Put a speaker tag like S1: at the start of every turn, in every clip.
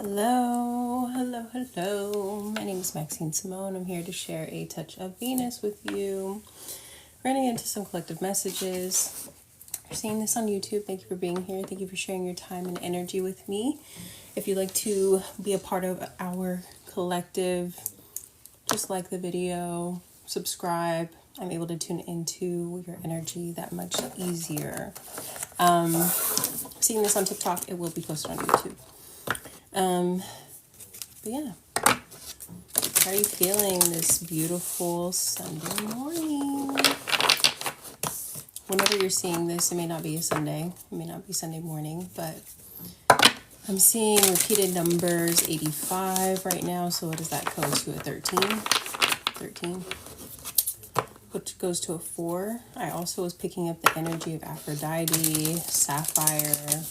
S1: Hello. My name is Maxine Samone. I'm here to share a touch of Venus with you. Running into some collective messages. If you're seeing this on YouTube, thank you for being here. Thank you for sharing your time and energy with me. If you'd like to be a part of our collective, just like the video, subscribe. I'm able to tune into your energy that much easier. Seeing this on TikTok, it will be posted on YouTube. But yeah, how are you feeling this beautiful Sunday morning? Whenever you're seeing this, it may not be a Sunday, it may not be Sunday morning, but I'm seeing repeated numbers, 85 right now. So what does that go to? A 13, which goes to a 4. I also was picking up the energy of Aphrodite, Sapphire,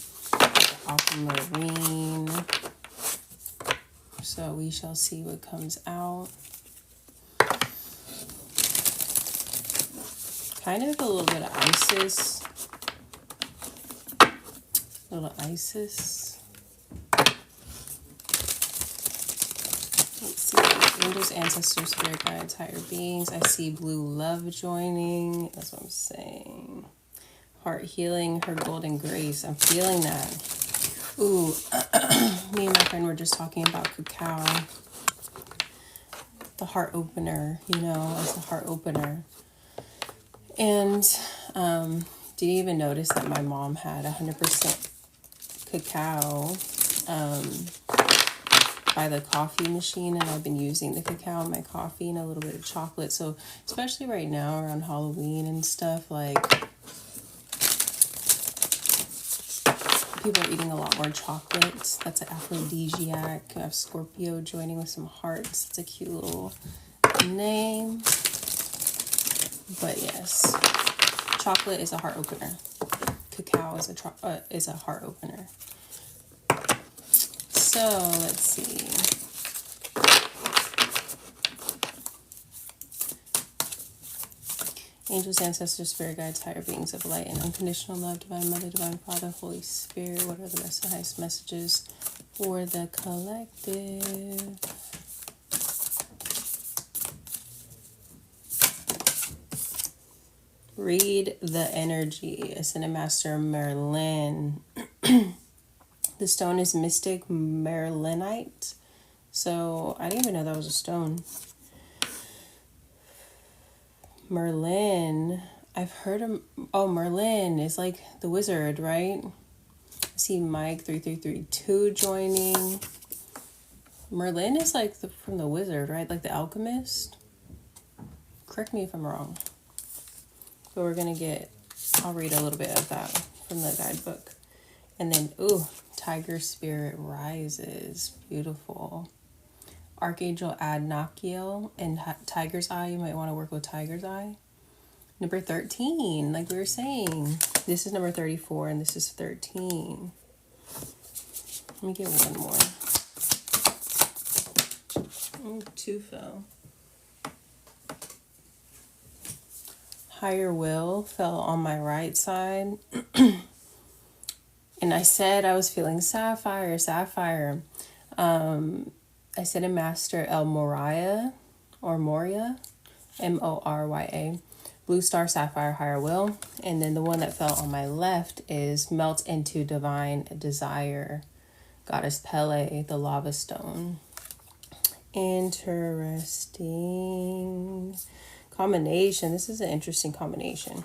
S1: Aquamarine. So we shall see what comes out. Kind of a little bit of Isis. Let's see. Angels, ancestors, spirit guides, higher beings. I see blue love joining. That's what I'm saying. Heart healing, her golden grace. I'm feeling that. Ooh, me and my friend were just talking about cacao. The heart opener, as the heart opener. And didn't even notice that my mom had 100% cacao by the coffee machine. And I've been using the cacao in my coffee and a little bit of chocolate. So especially right now around Halloween and stuff, like people are eating a lot more chocolate. That's an aphrodisiac. I have Scorpio joining with some hearts. It's a cute little name. But yes, chocolate is a heart opener. Cacao is a heart opener. So let's see. Angels, ancestors, spirit guides, higher beings of light and unconditional love, divine mother, divine father, Holy Spirit. What are the best and highest messages for the collective? Read the energy. Ascended Master Merlin. The stone is Mystic Merlinite. So I didn't even know that was a stone. Merlin, I've heard of, Merlin is like the wizard, right? I see Mike 3332 joining. Merlin is like from the wizard, right? Like the alchemist. Correct me if I'm wrong. But I'll read a little bit of that from the guidebook. And then, Tiger Spirit rises. Beautiful. Archangel Adnakiel and Tiger's Eye. You might want to work with Tiger's Eye. Number 13, like we were saying. This is number 34 and this is 13. Let me get one more. 2 fell. Higher Will fell on my right side. And I said I was feeling Sapphire. I said in Master El Moria, or Moria, Morya, Blue Star, Sapphire, Higher Will. And then the one that fell on my left is Melt into Divine Desire, Goddess Pele, the Lava Stone. Interesting combination. This is an interesting combination.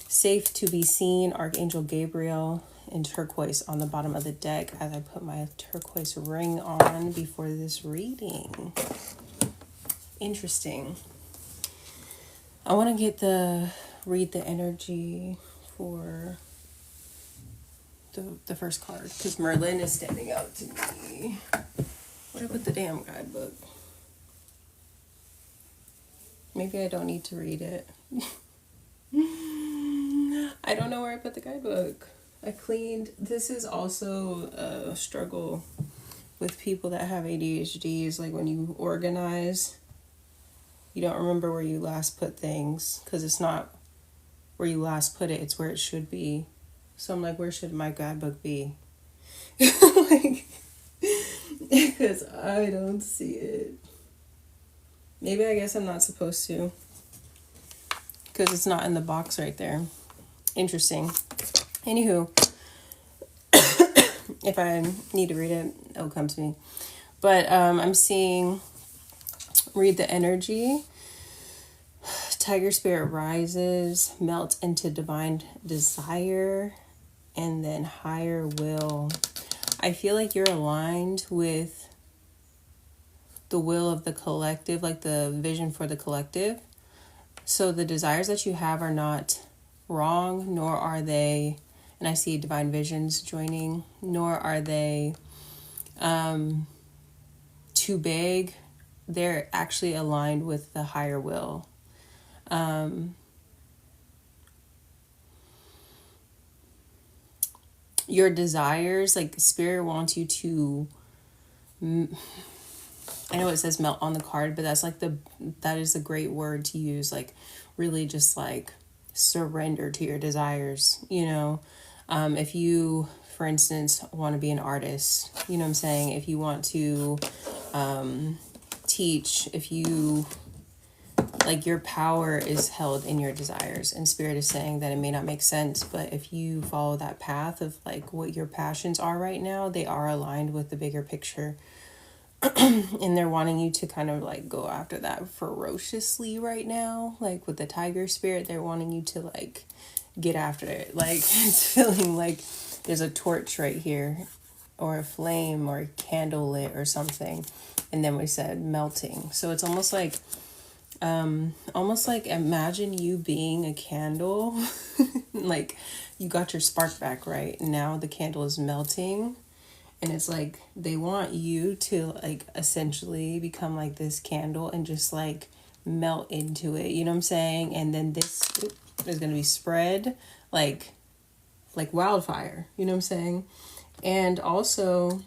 S1: Safe to be seen, Archangel Gabriel, and turquoise on the bottom of the deck as I put my turquoise ring on before this reading. Interesting. I want to read the energy for the first card because Merlin is standing out to me. Where did I put the damn guidebook? Maybe I don't need to read it. I don't know where I put the guidebook. I cleaned. This is also a struggle with people that have ADHD. Is like when you organize, you don't remember where you last put things because it's not where you last put it. It's where it should be. So I'm like, where should my guidebook be? Like, Because I don't see it. Maybe I guess I'm not supposed to. Because it's not in the box right there. Interesting. Anywho, if I need to read it, it'll come to me. But I'm seeing, read the energy. Tiger spirit rises, melt into divine desire, and then higher will. I feel like you're aligned with the will of the collective, like the vision for the collective. So the desires that you have are not wrong, nor are they, and I see divine visions joining, nor are they too big. They're actually aligned with the higher will. Your desires, like spirit wants you to, I know it says melt on the card, but that's like that is a great word to use, like really just like surrender to your desires, you know. If you, for instance, want to be an artist, you know what I'm saying, if you want to teach, if you, like, your power is held in your desires, and spirit is saying that it may not make sense, but if you follow that path of like what your passions are right now, they are aligned with the bigger picture. And they're wanting you to kind of like go after that ferociously right now. Like with the tiger spirit, they're wanting you to like get after it. Like it's feeling like there's a torch right here, or a flame, or a candle lit or something. And then we said melting. So it's almost like imagine you being a candle. Like you got your spark back, right? Now the candle is melting. And it's like they want you to like essentially become like this candle and just like melt into it. You know what I'm saying? And then this is going to be spread like wildfire. You know what I'm saying? And also,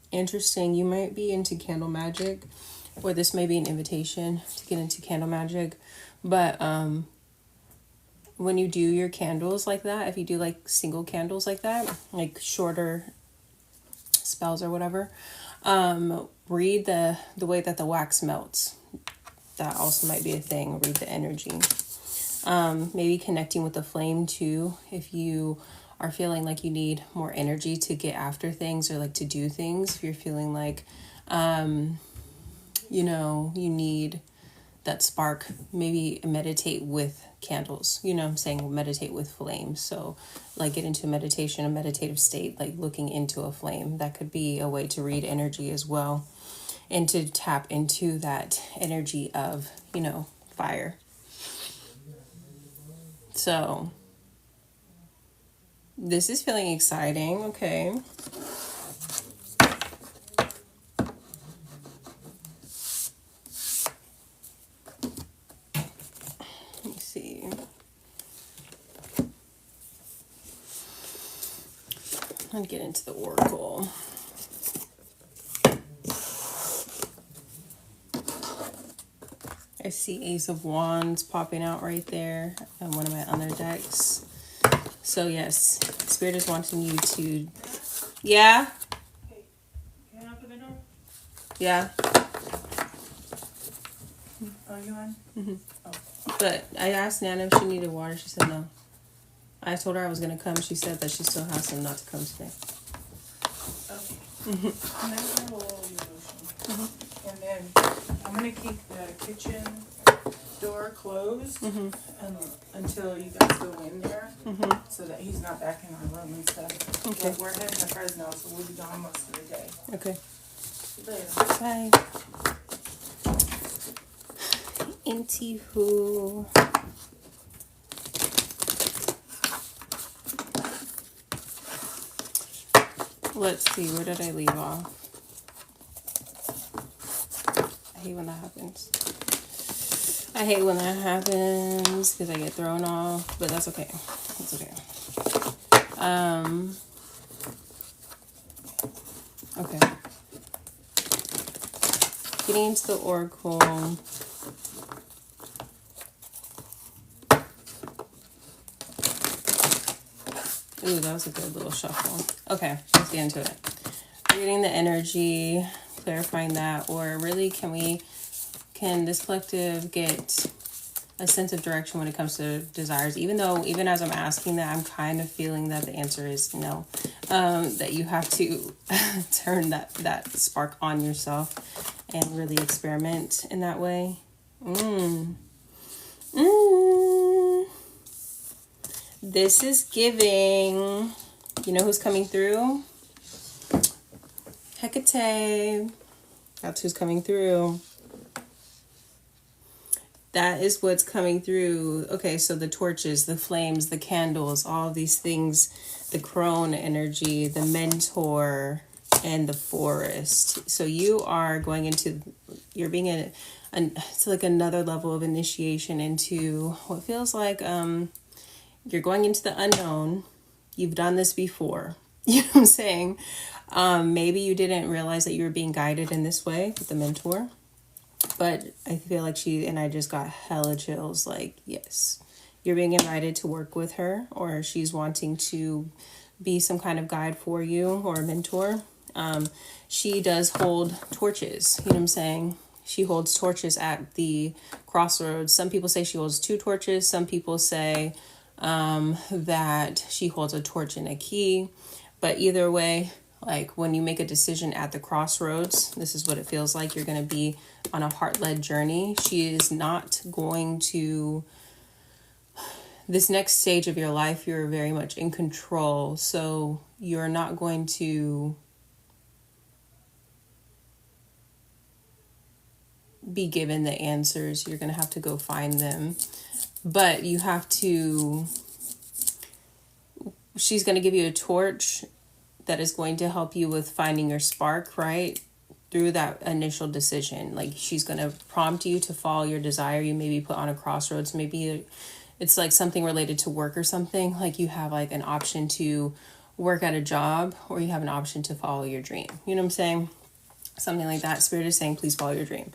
S1: interesting, you might be into candle magic, or this may be an invitation to get into candle magic. But when you do your candles like that, if you do like single candles like that, like shorter spells or whatever, read the way that the wax melts. That also might be a thing. Read the energy. Maybe connecting with the flame too, if you are feeling like you need more energy to get after things or like to do things. If you're feeling like you know, you need that spark, maybe meditate with candles. You know what I'm saying? Meditate with flames. So like get into meditation, a meditative state, like looking into a flame. That could be a way to read energy as well, and to tap into that energy of, you know, fire. So this is feeling exciting. Okay. I'll get into the oracle. I see Ace of Wands popping out right there on one of my other decks. So yes, Spirit is wanting you to... Yeah?
S2: Hey, can you open the door?
S1: Yeah.
S2: Oh, you on?
S1: Mm-hmm. Oh. But I asked Nana if she needed water. She said no. I told her I was going to come. She said that she still has some not to come today.
S2: Okay. Mm-hmm. And then I will roll your lotion. Mm-hmm. And then I'm going to keep the kitchen door closed until you guys go in there, so that he's not back in our room and stuff. Okay. But we're heading to Fresno, so we'll be gone most of the day.
S1: Okay.
S2: Later.
S1: Bye. Anywho. Let's see, where did I leave off? I hate when that happens. I hate when that happens because I get thrown off, but that's okay. It's okay. Okay. Getting into the oracle. Ooh, that was a good little shuffle. Okay, let's get into it. Reading the energy, clarifying that, or really can this collective get a sense of direction when it comes to desires? Even as I'm asking that, I'm kind of feeling that the answer is no. That you have to turn that spark on yourself and really experiment in that way. This is giving, you know who's coming through? Hecate. That's who's coming through. That is what's coming through. Okay, so the torches, the flames, the candles, all of these things, the crone energy, the mentor, and the forest. So you are going into, you're being it's like another level of initiation into what feels like you're going into the unknown. You've done this before. You know what I'm saying? Maybe you didn't realize that you were being guided in this way with the mentor. But I feel like I just got hella chills. Like, yes, you're being invited to work with her, or she's wanting to be some kind of guide for you or a mentor. She does hold torches. You know what I'm saying? She holds torches at the crossroads. Some people say she holds 2 torches. Some people say that she holds a torch and a key. But either way, like when you make a decision at the crossroads, this is what it feels like. You're going to be on a heart-led journey. She is not going to, this next stage of your life, you're very much in control. So you're not going to be given the answers. You're going to have to go find them. But you have to, she's going to give you a torch that is going to help you with finding your spark, right? Through that initial decision. Like she's going to prompt you to follow your desire. You may be put on a crossroads. Maybe it's like something related to work or something. Like you have like an option to work at a job, or you have an option to follow your dream. You know what I'm saying? Something like that. Spirit is saying, please follow your dream.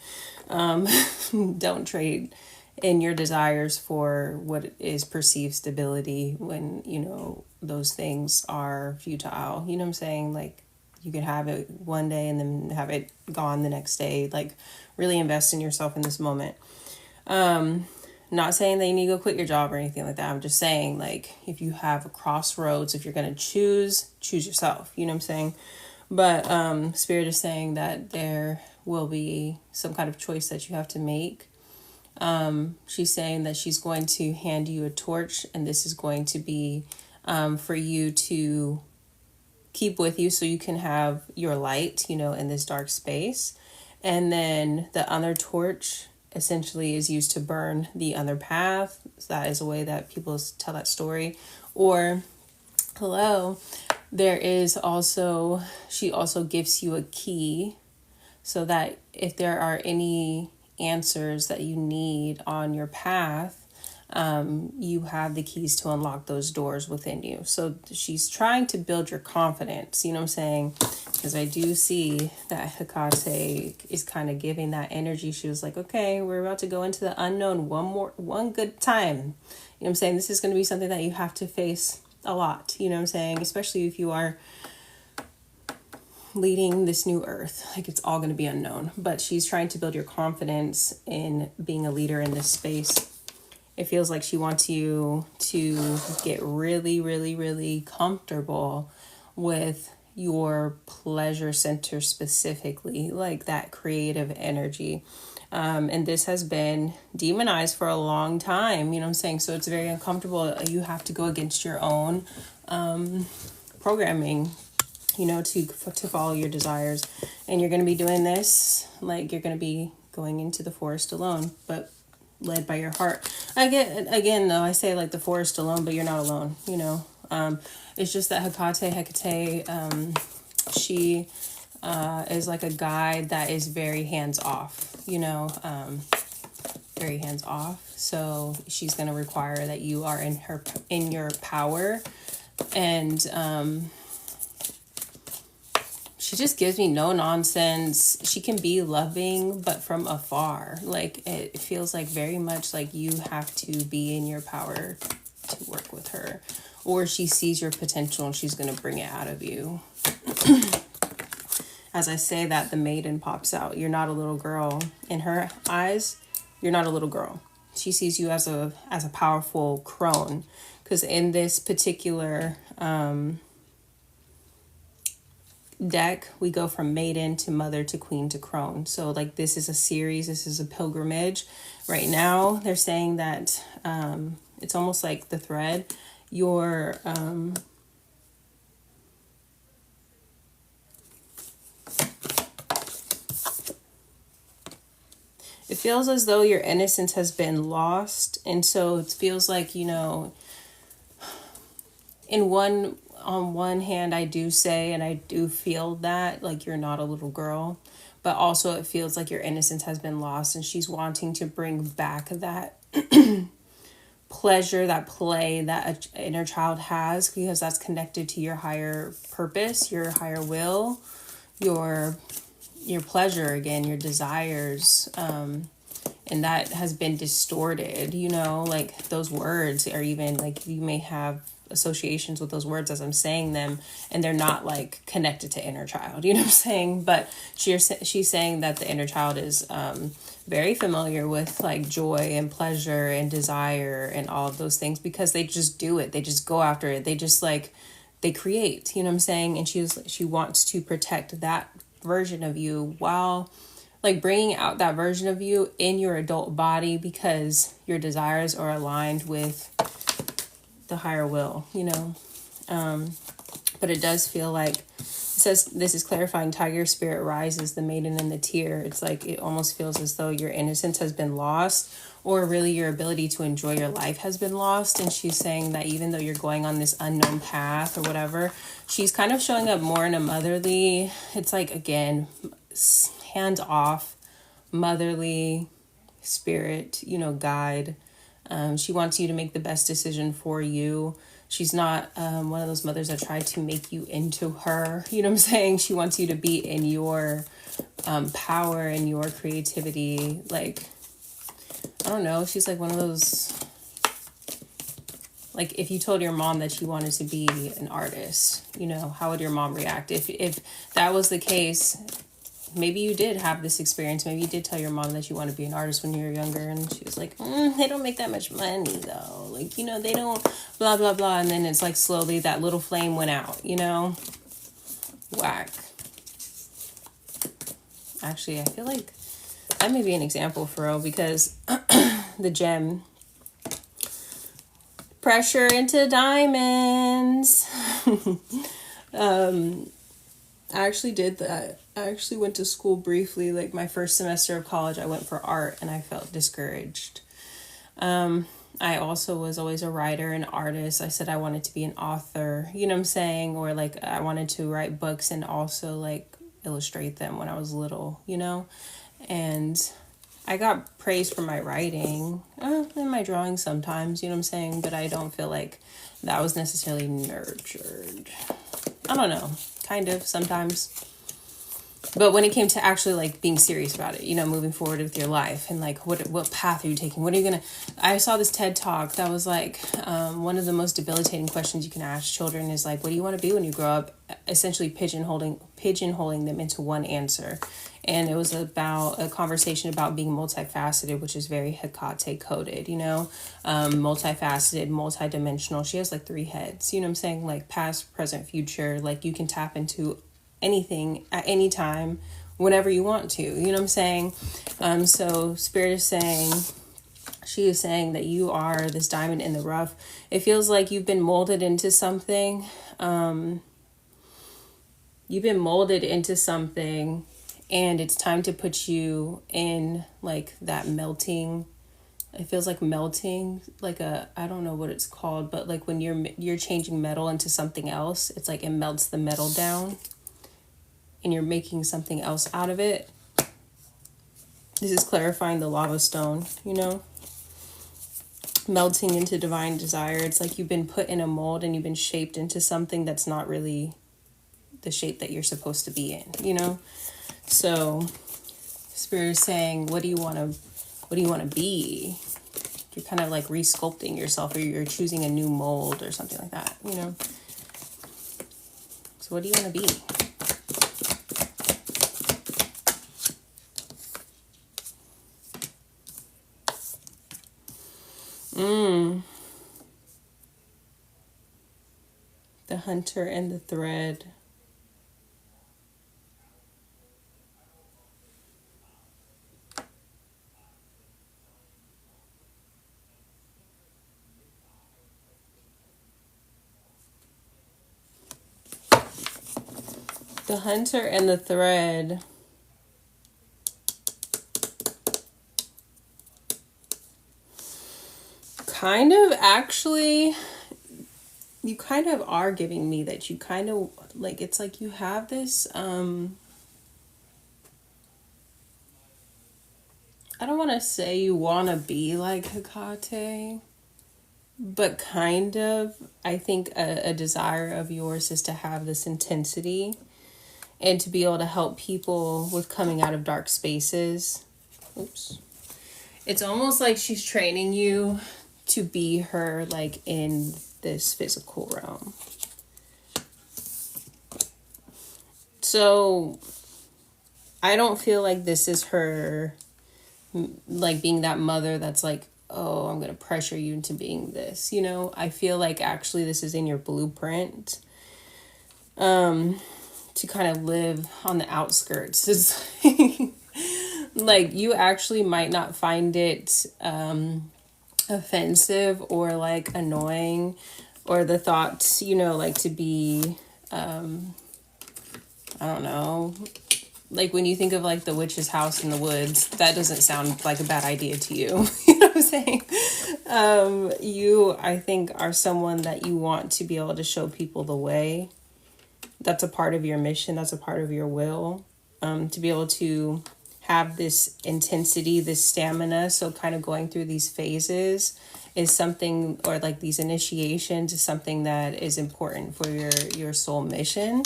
S1: Don't trade in your desires for what is perceived stability when, you know, those things are futile. You know what I'm saying? Like you could have it one day and then have it gone the next day. Like really invest in yourself in this moment. Not saying that you need to go quit your job or anything like that. I'm just saying, like, if you have a crossroads, if you're going to choose yourself. You know what I'm saying? But Spirit is saying that there will be some kind of choice that you have to make. She's saying that she's going to hand you a torch, and this is going to be for you to keep with you so you can have your light, you know, in this dark space. And then the other torch essentially is used to burn the other path. So that is a way that people tell that story. Or, there is also, she also gives you a key so that if there are any answers that you need on your path, you have the keys to unlock those doors within you. So she's trying to build your confidence, you know what I'm saying? Because I do see that Hecate is kind of giving that energy. She was like, okay, we're about to go into the unknown one good time. You know what I'm saying? This is going to be something that you have to face a lot, you know what I'm saying? Especially if you are leading this new earth, like it's all going to be unknown. But she's trying to build your confidence in being a leader in this space. It feels like she wants you to get really, really, really comfortable with your pleasure center specifically, like that creative energy. And this has been demonized for a long time, you know what I'm saying? So it's very uncomfortable. You have to go against your own programming, you know, to follow your desires. And you're going to be doing this, like you're going to be going into the forest alone, but led by your heart. Again though, I say like the forest alone, but you're not alone, you know. It's just that Hecate, she is like a guide that is very hands off, you know, very hands off. So she's going to require that you are in your power. And she just gives me no nonsense. She can be loving, but from afar. Like, it feels like very much like you have to be in your power to work with her. Or she sees your potential and she's going to bring it out of you. as I say that, the maiden pops out. You're not a little girl. In her eyes, you're not a little girl. She sees you as a powerful crone. Because in this particular deck, we go from maiden to mother to queen to crone. So like this is a series, this is a pilgrimage. Right now, they're saying that it's almost like the thread. Your it feels as though your innocence has been lost, and so it feels like, you know, on one hand, I do say, and I do feel that, like, you're not a little girl, but also it feels like your innocence has been lost, and she's wanting to bring back that pleasure, that play that an inner child has, because that's connected to your higher purpose, your higher will, your pleasure again, your desires, and that has been distorted, you know, like those words are even like, you may have associations with those words as I'm saying them, and they're not like connected to inner child, you know what I'm saying? But she's saying that the inner child is very familiar with like joy and pleasure and desire and all of those things, because they just do it, they just go after it, they just like, they create, you know what I'm saying? And she wants to protect that version of you while like bringing out that version of you in your adult body, because your desires are aligned with the higher will, you know. But it does feel like, it says, this is clarifying, tiger spirit rises, the maiden and the tear. It's like, it almost feels as though your innocence has been lost, or really your ability to enjoy your life has been lost. And she's saying that even though you're going on this unknown path or whatever, she's kind of showing up more in a motherly, it's like, again, hands off, motherly spirit, you know, guide. She wants you to make the best decision for you. She's not one of those mothers that try to make you into her, you know what I'm saying? She wants you to be in your power and your creativity. Like, I don't know, she's like one of those, like if you told your mom that you wanted to be an artist, you know, how would your mom react? If that was the case, maybe you did have this experience. Maybe you did tell your mom that you want to be an artist when you were younger, and she was like, they don't make that much money though. Like, you know, they don't blah, blah, blah. And then it's like slowly that little flame went out, you know? Whack. Actually, I feel like that may be an example for real, because the gem, pressure into diamonds. I actually did that. I actually went to school briefly, like my first semester of college, I went for art and I felt discouraged. I also was always a writer and artist. I said I wanted to be an author, you know what I'm saying? Or like I wanted to write books and also like illustrate them when I was little, you know? And I got praise for my writing, and my drawing sometimes, you know what I'm saying? But I don't feel like that was necessarily nurtured. I don't know, kind of sometimes. But when it came to actually like being serious about it, you know, moving forward with your life and like what path are you taking? What are you gonna? I saw this TED talk that was like one of the most debilitating questions you can ask children is like, what do you want to be when you grow up? Essentially pigeonholing them into one answer. And it was about a conversation about being multifaceted, which is very Hecate coded, you know, multifaceted, multidimensional. She has like 3 heads, you know what I'm saying? Like past, present, future. Like you can tap into anything at any time, whenever you want to, you know what I'm saying? So Spirit is saying, she is saying that you are this diamond in the rough. It feels like you've been molded into something. You've been molded into something, and it's time to put you in like that melting. It feels like melting, like I don't know what it's called, but like when you're changing metal into something else, it's like it melts the metal down and you're making something else out of it. This is clarifying the lava stone, you know, melting into divine desire. It's like you've been put in a mold and you've been shaped into something that's not really the shape that you're supposed to be in, you know? So Spirit is saying, what do you want to be? You're kind of like re-sculpting yourself, or you're choosing a new mold or something like that, you know? So what do you want to be? hunter and the thread. The hunter and the thread. Kind of actually, you kind of are giving me that you kind of like, it's like you have this, I don't want to say you want to be like Hecate, but kind of, I think a desire of yours is to have this intensity and to be able to help people with coming out of dark spaces. Oops. It's almost like she's training you to be her, like, in this physical realm. So I don't feel like this is her, like, being that mother that's like, oh, I'm going to pressure you into being this, you know? I feel like actually this is in your blueprint, to kind of live on the outskirts. Is like, you actually might not find it offensive or like annoying, or the thought, you know, like to be, I don't know, like when you think of like the witch's house in the woods, that doesn't sound like a bad idea to you. You know what I'm saying? You, I think, are someone that you want to be able to show people the way. That's a part of your mission. That's a part of your will, to be able to have this intensity, this stamina. So kind of going through these phases is something, or like these initiations is something that is important for your soul mission,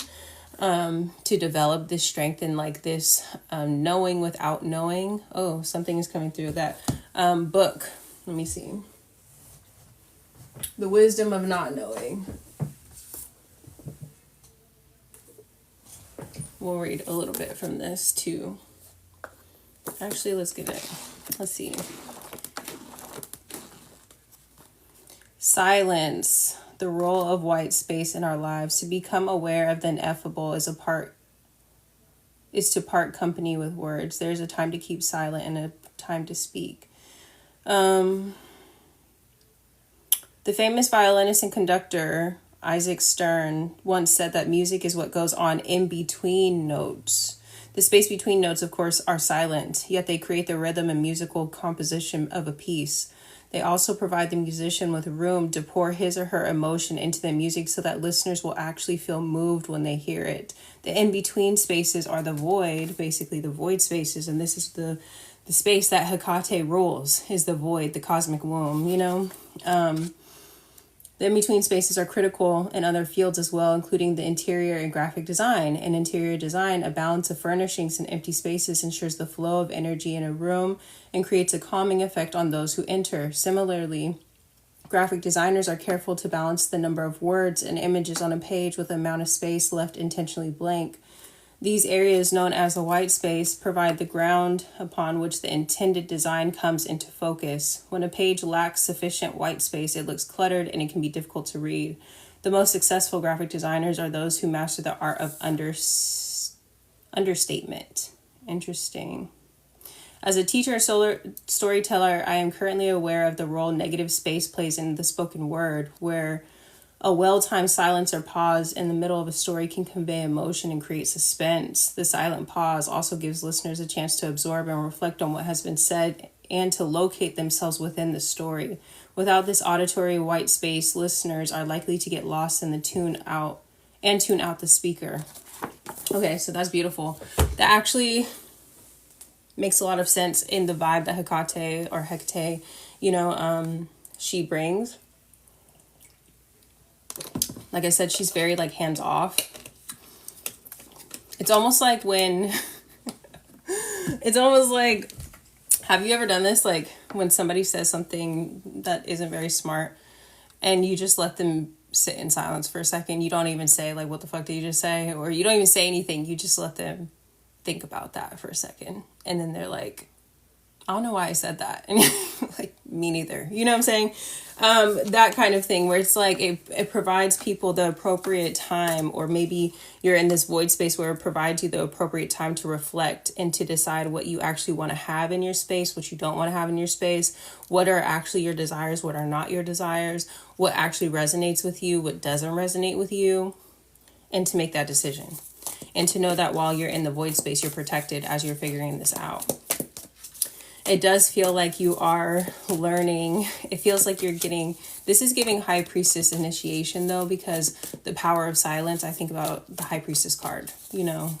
S1: to develop this strength and like this knowing without knowing. Oh, something is coming through that book. Let me see. The wisdom of not knowing. We'll read a little bit from this too. Actually, let's get it. Let's see. Silence, the role of white space in our lives. To become aware of the ineffable is to part company with words. There's a time to keep silent and a time to speak. The famous violinist and conductor Isaac Stern once said that music is what goes on in between notes. The space between notes, of course, are silent, yet they create the rhythm and musical composition of a piece. They also provide the musician with room to pour his or her emotion into the music so that listeners will actually feel moved when they hear it. The in-between spaces are the void, basically the void spaces, and this is the space that Hecate rules, is the void, the cosmic womb, you know? The in-between spaces are critical in other fields as well, including the interior and graphic design. In interior design, a balance of furnishings and empty spaces ensures the flow of energy in a room and creates a calming effect on those who enter. Similarly, graphic designers are careful to balance the number of words and images on a page with the amount of space left intentionally blank. These areas, known as the white space, provide the ground upon which the intended design comes into focus. When a page lacks sufficient white space, it looks cluttered and it can be difficult to read. The most successful graphic designers are those who master the art of understatement. Interesting. As a teacher and storyteller, I am currently aware of the role negative space plays in the spoken word, where a well-timed silence or pause in the middle of a story can convey emotion and create suspense. The silent pause also gives listeners a chance to absorb and reflect on what has been said and to locate themselves within the story. Without this auditory white space, listeners are likely to get lost in the tune out the speaker. Okay, so that's beautiful. That actually makes a lot of sense in the vibe that Hecate, she brings. Like I said, she's very like hands off. It's almost like have you ever done this? Like when somebody says something that isn't very smart and you just let them sit in silence for a second. You don't even say like, what the fuck did you just say? Or you don't even say anything. You just let them think about that for a second. And then they're like, I don't know why I said that. And like, me neither. You know what I'm saying? That kind of thing where it's like it provides people the appropriate time, or maybe you're in this void space where it provides you the appropriate time to reflect and to decide what you actually want to have in your space, what you don't want to have in your space, what are actually your desires, what are not your desires, what actually resonates with you, what doesn't resonate with you, and to make that decision. And to know that while you're in the void space, you're protected as you're figuring this out. It does feel like you are learning. It feels like you're getting, this is giving High Priestess initiation though, because the power of silence, I think about the High Priestess card, you know,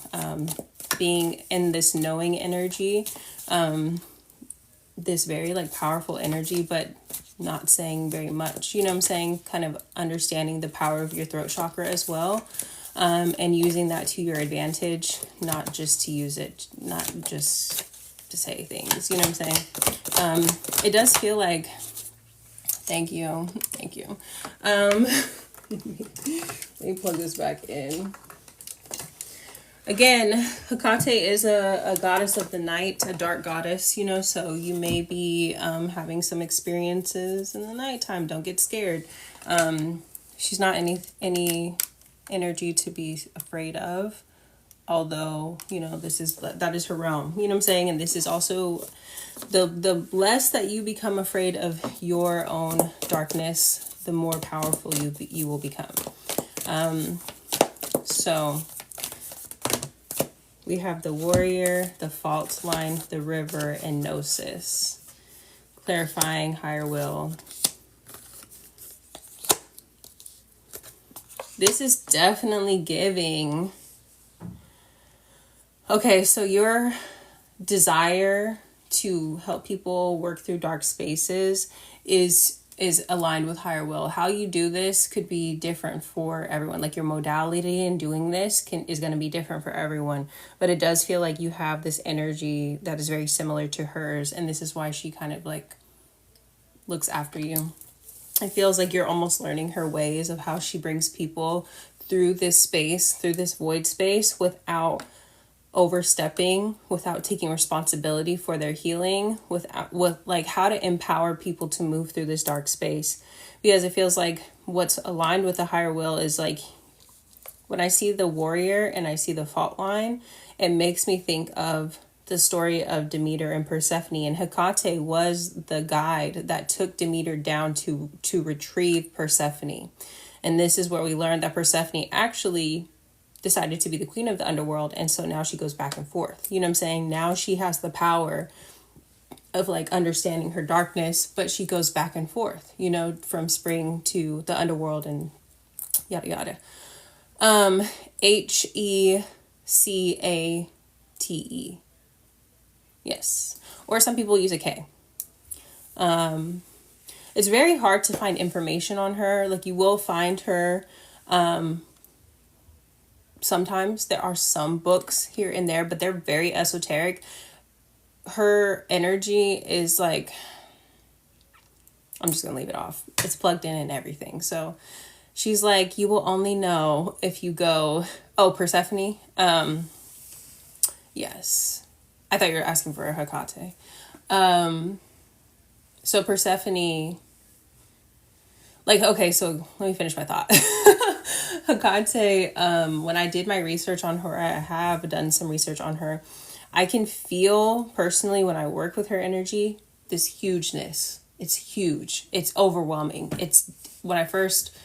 S1: being in this knowing energy, this very like powerful energy, but not saying very much, you know what I'm saying? Kind of understanding the power of your throat chakra as well. And using that to your advantage, not just to use it, not just to say things, you know what I'm saying? It does feel like, thank you. Let me plug this back in. Again, Hecate is a goddess of the night, a dark goddess, you know, so you may be having some experiences in the nighttime. Don't get scared. She's not any energy to be afraid of. Although, you know, that is her realm, you know what I'm saying? And this is also the less that you become afraid of your own darkness, the more powerful you will become. So we have the warrior, the fault line, the river, and gnosis. Clarifying higher will. This is definitely giving. Okay, so your desire to help people work through dark spaces is aligned with higher will. How you do this could be different for everyone. Like your modality in doing this is going to be different for everyone. But it does feel like you have this energy that is very similar to hers. And this is why she kind of like looks after you. It feels like you're almost learning her ways of how she brings people through this space, through this void space, without overstepping, without taking responsibility for their healing, with like how to empower people to move through this dark space. Because it feels like what's aligned with the higher will is like, when I see the warrior and I see the fault line, it makes me think of the story of Demeter and Persephone. And Hecate was the guide that took Demeter down to retrieve Persephone. And this is where we learned that Persephone actually decided to be the queen of the underworld. And so now she goes back and forth. You know what I'm saying? Now she has the power of like understanding her darkness, but she goes back and forth, you know, from spring to the underworld and yada yada. Hecate. Yes. Or some people use a K. It's very hard to find information on her. Like you will find her, sometimes there are some books here and there, but they're very esoteric. Her energy is like, I'm just gonna leave it off. It's plugged in and everything. So she's like, you will only know if you go, oh, Persephone. Yes. I thought you were asking for a Hecate. So Persephone, like, okay, so let me finish my thought. Hecate, when I did my research on her, I have done some research on her. I can feel personally when I work with her energy, this hugeness. It's huge. It's overwhelming. It's when I first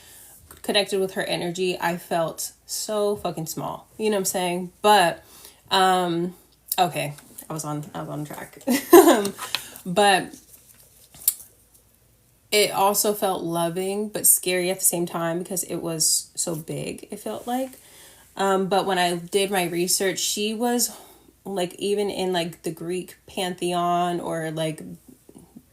S1: connected with her energy, I felt so fucking small. You know what I'm saying? But, okay, I was on track. But it also felt loving, but scary at the same time because it was so big, it felt like. But when I did my research, she was like, even in like the Greek pantheon or like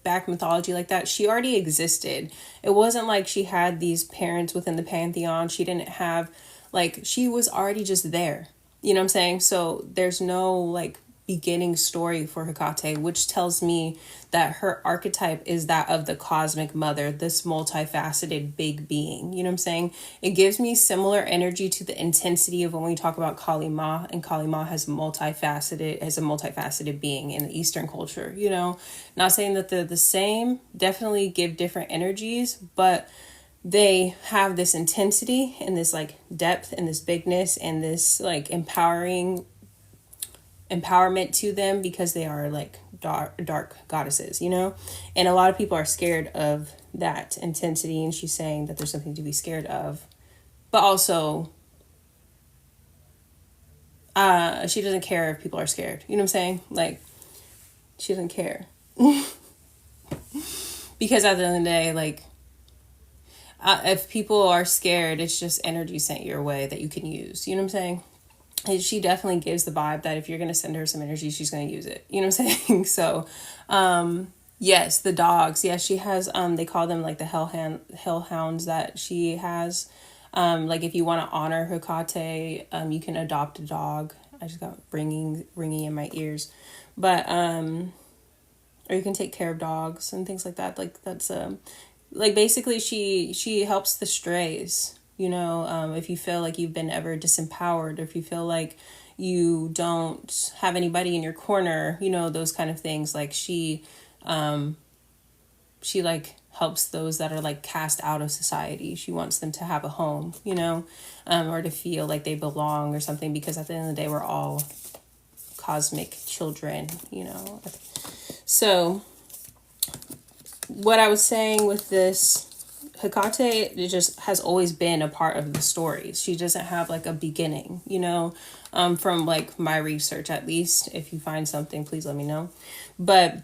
S1: back mythology like that, she already existed. It wasn't like she had these parents within the pantheon. She didn't have, like, she was already just there. You know what I'm saying? So there's no like beginning story for Hecate, which tells me that her archetype is that of the cosmic mother, this multifaceted big being. You know what I'm saying? It gives me similar energy to the intensity of when we talk about Kali Ma, and Kali Ma has a multifaceted being in the Eastern culture, you know? Not saying that they're the same, definitely give different energies, but they have this intensity and this like depth and this bigness and this like empowerment to them, because they are like dark goddesses, you know? And a lot of people are scared of that intensity, and she's saying that there's something to be scared of, but also she doesn't care if people are scared, you know what I'm saying? Like, she doesn't care. Because at the end of the day, like, if people are scared, it's just energy sent your way that you can use. You know what I'm saying? And she definitely gives the vibe that if you're going to send her some energy, she's going to use it. You know what I'm saying? So, yes, the dogs. Yes, she has, they call them like the hellhounds that she has. Like if you want to honor Hecate, you can adopt a dog. I just got ringing in my ears. But, or you can take care of dogs and things like that. Like that's, like basically she helps the strays, you know, if you feel like you've been ever disempowered, or if you feel like you don't have anybody in your corner, you know, those kind of things. Like she like helps those that are like cast out of society. She wants them to have a home, you know, or to feel like they belong or something, because at the end of the day, we're all cosmic children, you know. So what I was saying with this, Hecate, it just has always been a part of the story. She doesn't have like a beginning, you know, from like my research, at least. If you find something, please let me know. But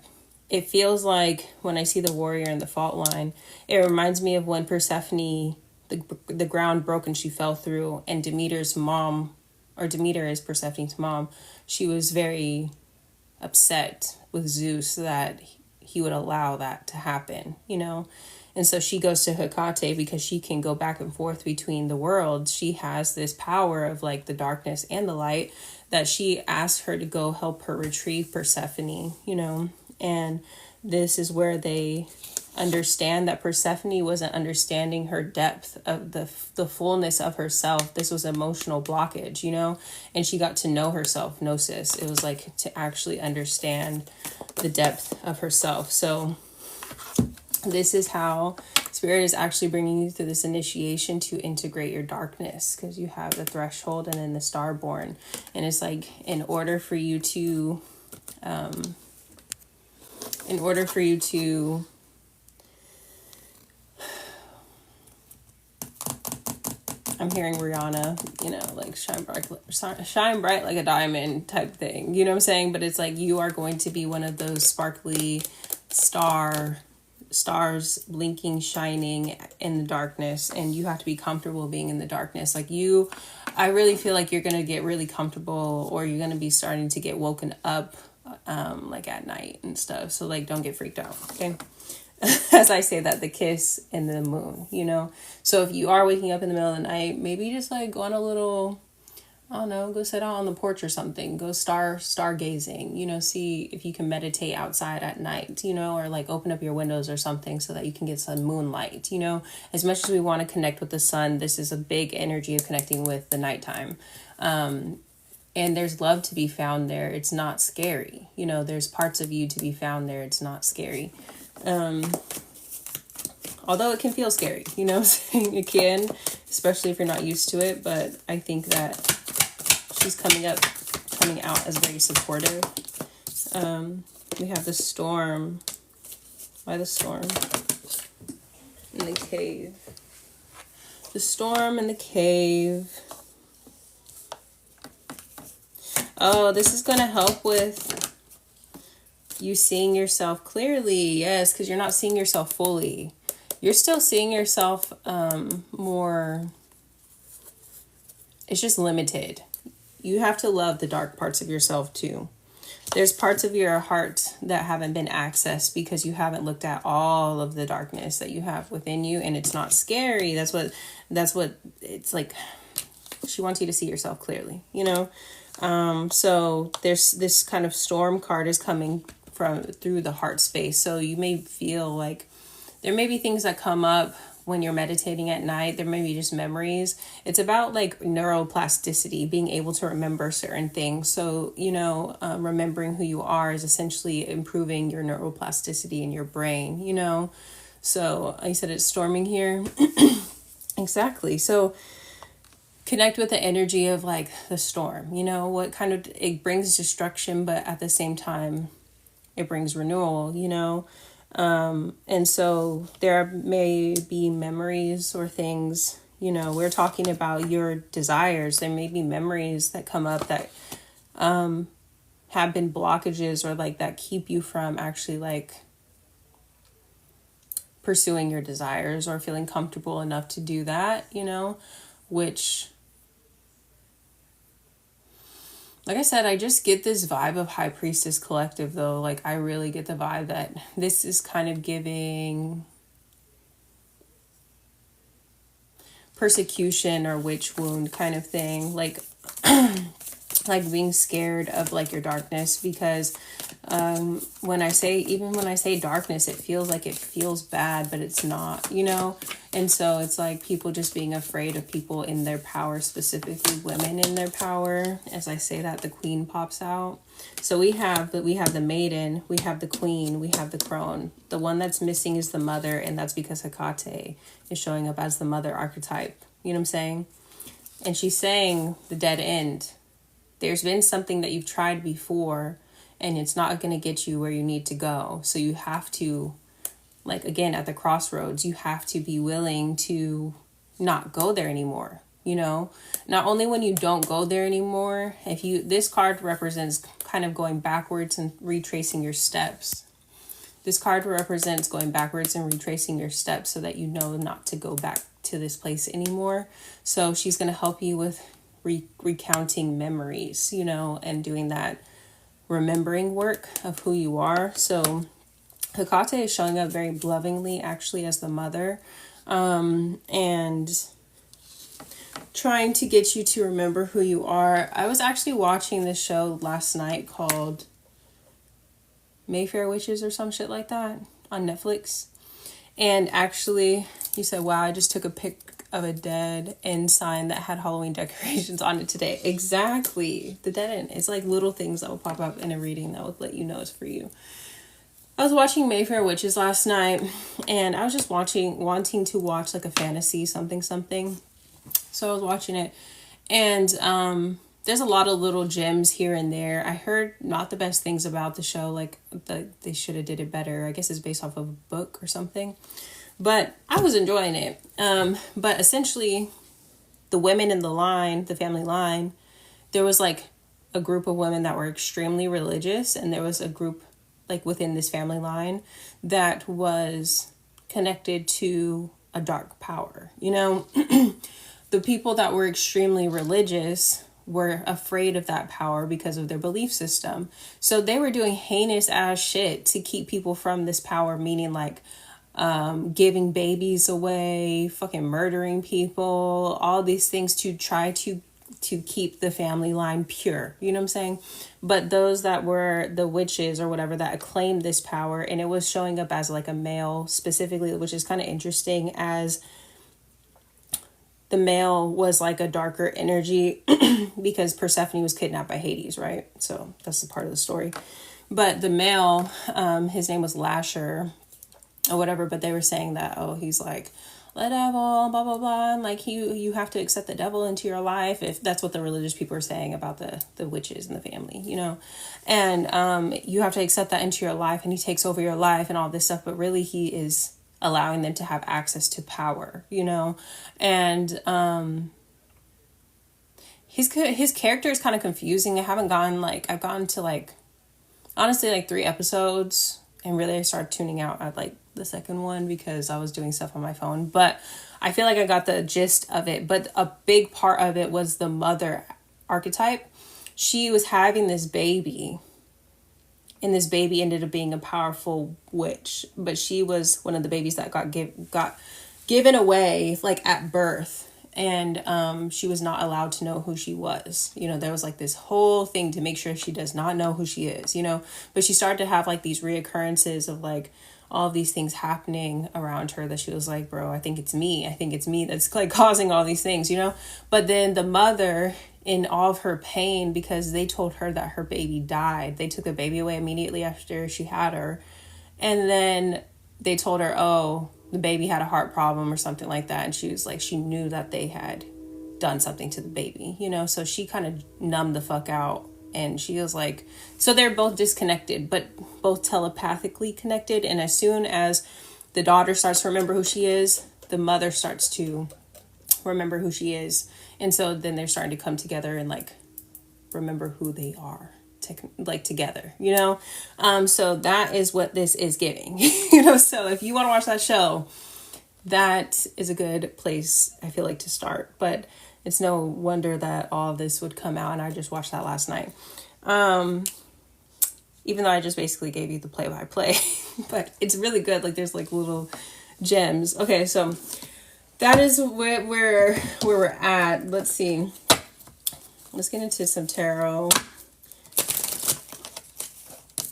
S1: it feels like when I see the warrior in the fault line, it reminds me of when Persephone, the ground broke and she fell through, and Demeter's mom, or Demeter is Persephone's mom, she was very upset with Zeus that he would allow that to happen, you know? And so she goes to Hecate because she can go back and forth between the worlds. She has this power of like the darkness and the light, that she asked her to go help her retrieve Persephone, you know? And this is where they understand that Persephone wasn't understanding her depth of the fullness of herself. This was emotional blockage, you know? And she got to know herself, gnosis. It was like to actually understand the depth of herself. So this is how Spirit is actually bringing you through this initiation to integrate your darkness, because you have the threshold and then the starborn. And it's like, in order for you to I'm hearing Rihanna, you know, like shine bright like a diamond type thing. You know what I'm saying? But it's like, you are going to be one of those sparkly stars blinking, shining in the darkness, and you have to be comfortable being in the darkness. Like I really feel like you're going to get really comfortable, or you're going to be starting to get woken up like at night and stuff. So like, don't get freaked out, okay? As I say that, the kiss and the moon, you know? So if you are waking up in the middle of the night, maybe just like go on a little, I don't know, go sit out on the porch or something, go stargazing, you know, see if you can meditate outside at night, you know, or like open up your windows or something so that you can get some moonlight, you know. As much as we want to connect with the sun, this is a big energy of connecting with the nighttime. And there's love to be found there. It's not scary. You know, there's parts of you to be found there. It's not scary. Although it can feel scary, you know what I'm saying? It can, especially if you're not used to it. But I think that she's coming out as very supportive. We have the storm. Why the storm? In the cave. The storm in the cave. Oh, this is going to help with you seeing yourself clearly. Yes, because you're not seeing yourself fully. You're still seeing yourself more. It's just limited. You have to love the dark parts of yourself too. There's parts of your heart that haven't been accessed because you haven't looked at all of the darkness that you have within you, and it's not scary. That's what it's like. She wants you to see yourself clearly, you know? So there's this kind of storm card is coming through the heart space. So you may feel like there may be things that come up when you're meditating at night. There may be just memories. It's about like neuroplasticity, being able to remember certain things. So, remembering who you are is essentially improving your neuroplasticity in your brain, So I said it's storming here. Exactly. So connect with the energy of like the storm, what kind of, it brings destruction, but at the same time, it brings renewal, and so there may be memories or things, we're talking about your desires. There may be memories that come up that have been blockages or like that keep you from actually like pursuing your desires or feeling comfortable enough to do that, which, like I said, I just get this vibe of High Priestess Collective, though. Like, I really get the vibe that this is kind of giving persecution or witch wound kind of thing. Like, like being scared of like your darkness, because when I say darkness, it feels bad, but it's not, and so it's like people just being afraid of people in their power, specifically women in their power. As I say that, the queen pops out. So we have the maiden, we have the queen, we have the crone. The one that's missing is the mother, and that's because Hecate is showing up as the mother archetype. You know what I'm saying? And she's saying the dead end. There's been something that you've tried before, and it's not going to get you where you need to go. So you have to, like, again, at the crossroads, you have to be willing to not go there anymore. Not only when you don't go there anymore, this card represents kind of going backwards and retracing your steps. This card represents going backwards and retracing your steps so that you know not to go back to this place anymore. So she's going to help you with recounting memories, and doing that remembering work of who you are. So Hecate is showing up very lovingly, actually, as the mother, and trying to get you to remember who you are. I was actually watching this show last night called Mayfair Witches or some shit like that on Netflix. And actually, you said, wow, I just took a pic of a dead end sign that had Halloween decorations on it today. Exactly. The dead end. It's like little things that will pop up in a reading that will let you know it's for you. I was watching Mayfair Witches last night, and I was just wanting to watch like a fantasy something. So I was watching it, and there's a lot of little gems here and there. I heard not the best things about the show, like they should have did it better. I guess it's based off of a book or something. But I was enjoying it. But essentially, the women in the family line, there was like a group of women that were extremely religious. And there was a group like within this family line that was connected to a dark power. The people that were extremely religious were afraid of that power because of their belief system. So they were doing heinous ass shit to keep people from this power, meaning like giving babies away, fucking murdering people, all these things to try to keep the family line pure. You know what I'm saying? But those that were the witches or whatever that claimed this power, and it was showing up as like a male specifically, which is kind of interesting, as the male was like a darker energy because Persephone was kidnapped by Hades, right? So that's the part of the story. But the male, his name was Lasher or whatever, but they were saying that, he's like the devil, blah, blah, blah. And like you have to accept the devil into your life. If that's what the religious people are saying about the witches in the family, and you have to accept that into your life, and he takes over your life and all this stuff. But really he is allowing them to have access to power, and his character is kind of confusing. I've gotten to honestly 3 episodes, and really I started tuning out at the second one because I was doing stuff on my phone. But I feel like I got the gist of it. But a big part of it was the mother archetype. She was having this baby, and this baby ended up being a powerful witch. But she was one of the babies that got given away at birth. And she was not allowed to know who she was. You know, there was like this whole thing to make sure she does not know who she is, you know. But she started to have like these reoccurrences of like all of these things happening around her that she was like, bro, I think it's me that's like causing all these things, you know. But then the mother, in all of her pain, because they told her that her baby died, they took the baby away immediately after she had her. And then they told her, oh, the baby had a heart problem or something like that. And she was like, she knew that they had done something to the baby, you know? So she kind of numbed the fuck out. And she was like, so they're both disconnected, but both telepathically connected. And as soon as the daughter starts to remember who she is, the mother starts to remember who she is. And so then they're starting to come together and like remember who they are. Like together, you know. So that is what this is giving. You know, so if you want to watch that show, that is a good place, I feel like, to start. But it's no wonder that all of this would come out, and I just watched that last night, even though I just basically gave you the play-by-play. But it's really good. Like there's like little gems. Okay, so that is where we're at. Let's see, let's get into some tarot.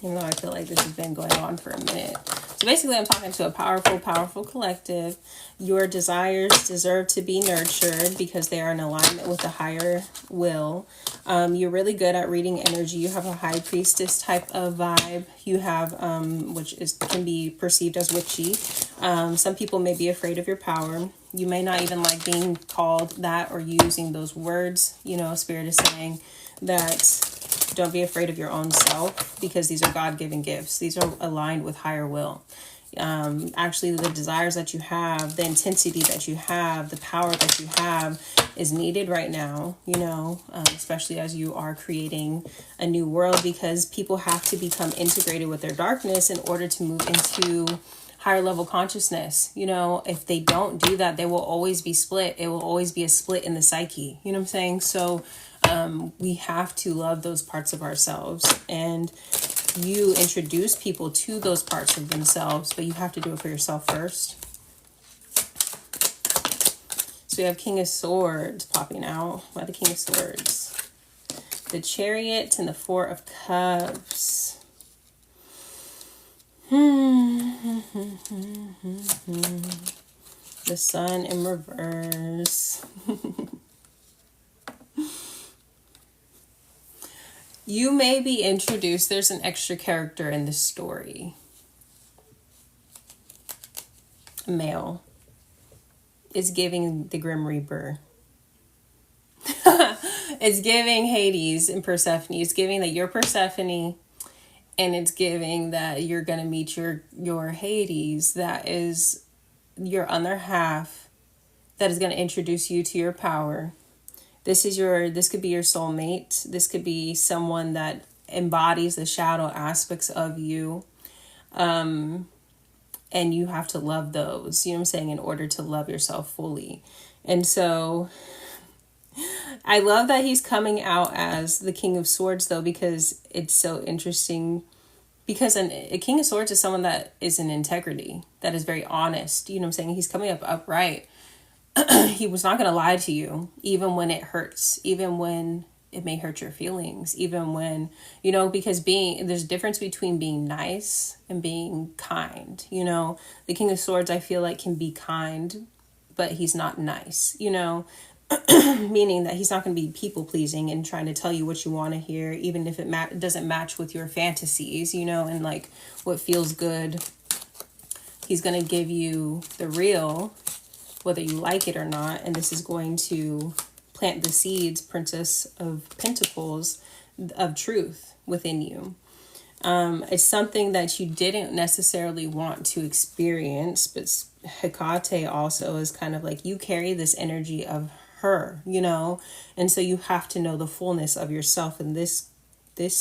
S1: Even though I feel like this has been going on for a minute. So basically, I'm talking to a powerful collective. Your desires deserve to be nurtured because they are in alignment with the higher will. You're really good at reading energy. You have a high priestess type of vibe. You have, can be perceived as witchy. Some people may be afraid of your power. You may not even like being called that or using those words. You know, Spirit is saying that don't be afraid of your own self, because these are God-given gifts. These are aligned with higher will. Actually, the desires that you have, the intensity that you have, the power that you have is needed right now, you know, especially as you are creating a new world, because people have to become integrated with their darkness in order to move into higher level consciousness. You know, if they don't do that, they will always be split. It will always be a split in the psyche. You know what I'm saying? So we have to love those parts of ourselves, and you introduce people to those parts of themselves, but you have to do it for yourself first. So we have King of Swords popping out. Why the King of Swords? The Chariot and the Four of Cups. The Sun in reverse. You may be introduced. There's an extra character in this story. A male. It's giving the Grim Reaper. It's giving Hades and Persephone. It's giving that you're Persephone, and it's giving that you're going to meet your Hades, that is your other half, that is going to introduce you to your power. This could be your soulmate. This could be someone that embodies the shadow aspects of you. And you have to love those, you know what I'm saying, in order to love yourself fully. And so I love that he's coming out as the King of Swords, though, because it's so interesting. Because a King of Swords is someone that is in integrity, that is very honest. You know what I'm saying? He's coming up upright. He was not going to lie to you, even when it hurts, even when it may hurt your feelings, even when, you know, because there's a difference between being nice and being kind. You know, the King of Swords, I feel like, can be kind, but he's not nice, you know, meaning that he's not going to be people pleasing and trying to tell you what you want to hear, even if it doesn't match with your fantasies, you know, and like what feels good. He's going to give you the real, whether you like it or not. And this is going to plant the seeds, Princess of Pentacles, of truth within you. It's something that you didn't necessarily want to experience, but Hecate also is kind of like, you carry this energy of her, you know, and so you have to know the fullness of yourself. And this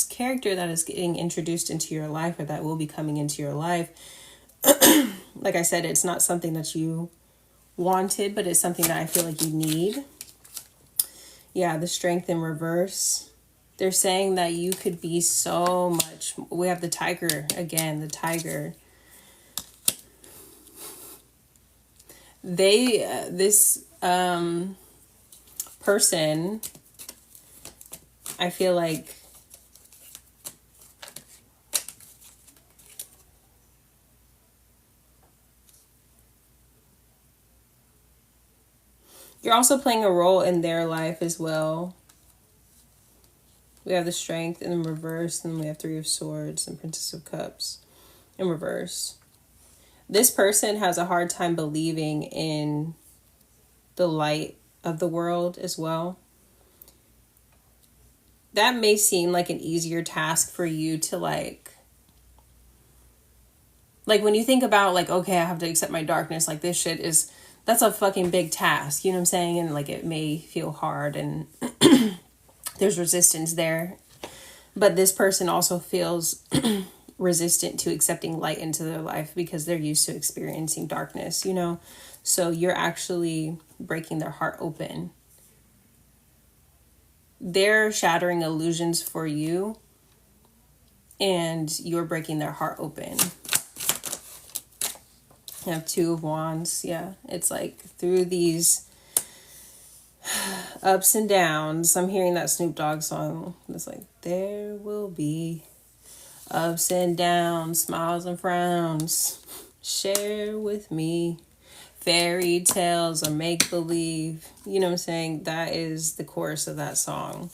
S1: character that is getting introduced into your life, or that will be coming into your life, like I said, it's not something that you wanted, but it's something that I feel like you need. Yeah, the Strength in reverse. They're saying that you could be so much. We have the Tiger again, the Tiger. person, I feel like you're also playing a role in their life as well. We have the Strength in reverse, and we have Three of Swords and Princess of Cups in reverse. This person has a hard time believing in the light of the world as well. That may seem like an easier task for you to like when you think about like, okay, I have to accept my darkness, like this shit is, that's a fucking big task, you know what I'm saying? And like it may feel hard and there's resistance there. But this person also feels resistant to accepting light into their life because they're used to experiencing darkness, you know? So you're actually breaking their heart open. They're shattering illusions for you and you're breaking their heart open. You have Two of Wands. Yeah, it's like through these ups and downs. I'm hearing that Snoop Dogg song. It's like, there will be ups and downs, smiles and frowns. Share with me fairy tales or make believe. You know what I'm saying? That is the chorus of that song.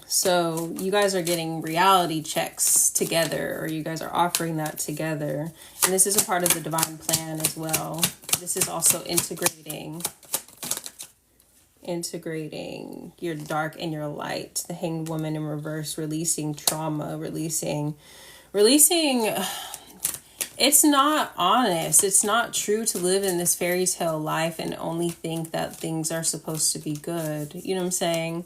S1: So you guys are getting reality checks together, or you guys are offering that together. And this is a part of the divine plan as well. This is also integrating your dark and your light. The Hanged Woman in reverse, releasing trauma, releasing. It's not honest. It's not true to live in this fairy tale life and only think that things are supposed to be good. You know what I'm saying?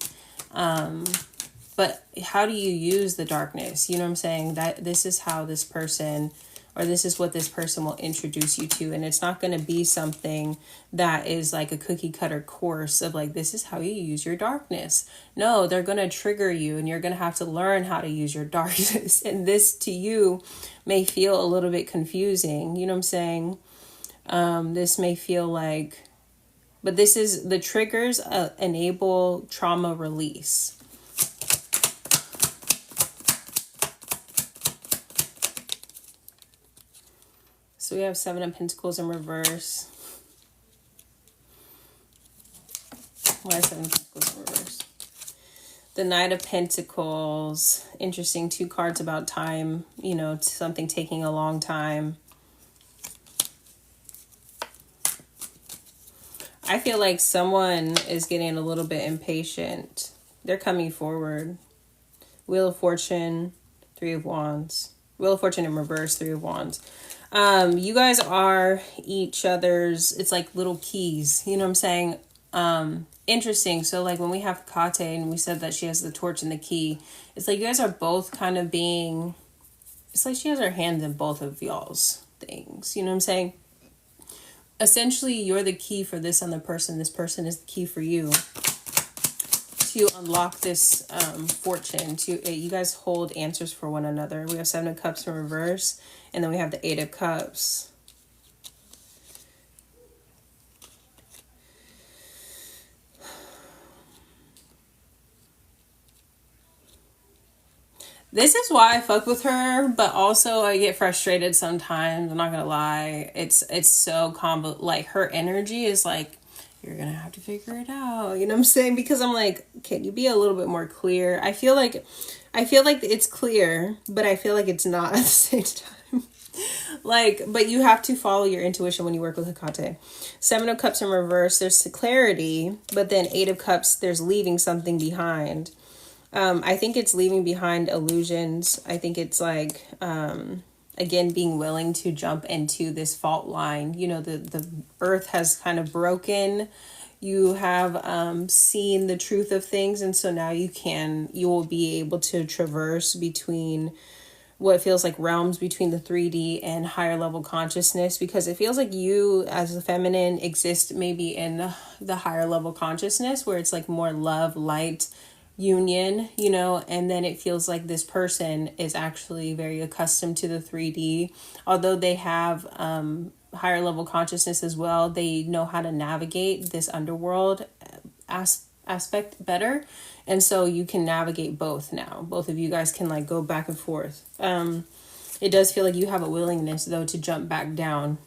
S1: But how do you use the darkness? You know what I'm saying? That this is how this person, or this is what this person will introduce you to. And it's not going to be something that is like a cookie cutter course of like, this is how you use your darkness. No, they're going to trigger you and you're going to have to learn how to use your darkness. And this to you may feel a little bit confusing. You know what I'm saying? This may feel like, but this is the triggers enable trauma release. So we have Seven of Pentacles in reverse. Why is Seven of Pentacles in reverse? The Knight of Pentacles. Interesting. 2 cards about time. You know, something taking a long time. I feel like someone is getting a little bit impatient. They're coming forward. Wheel of Fortune, 3 of Wands. Wheel of Fortune in reverse, 3 of Wands. You guys are each other's, it's like little keys, you know what I'm saying? Interesting. So like when we have Kate and we said that she has the torch and the key, it's like you guys are both kind of being, it's like she has her hands in both of y'all's things, you know what I'm saying? Essentially, you're the key for this other person. This person is the key for you to unlock this fortune. You guys hold answers for one another. We have 7 of Cups in reverse, and then we have the 8 of Cups. This is why I fuck with her, but also I get frustrated sometimes. I'm not gonna lie. It's so combo. Like her energy is like, you're gonna have to figure it out. You know what I'm saying? Because I'm like, can you be a little bit more clear? I feel like it's clear, but I feel like it's not at the same time. Like, but you have to follow your intuition when you work with Hecate. 7 of Cups in reverse, there's clarity, but then 8 of Cups, there's leaving something behind. I think it's leaving behind illusions. I think it's like, again, being willing to jump into this fault line. You know, the earth has kind of broken. You have seen the truth of things. And so now you will be able to traverse between what feels like realms between the 3D and higher level consciousness, because it feels like you as a feminine exist maybe in the higher level consciousness where it's like more love, light, union, you know, and then it feels like this person is actually very accustomed to the 3D. Although they have higher level consciousness as well, they know how to navigate this underworld aspect better. And so you can navigate both now. Both of you guys can like go back and forth. It does feel like you have a willingness though to jump back down.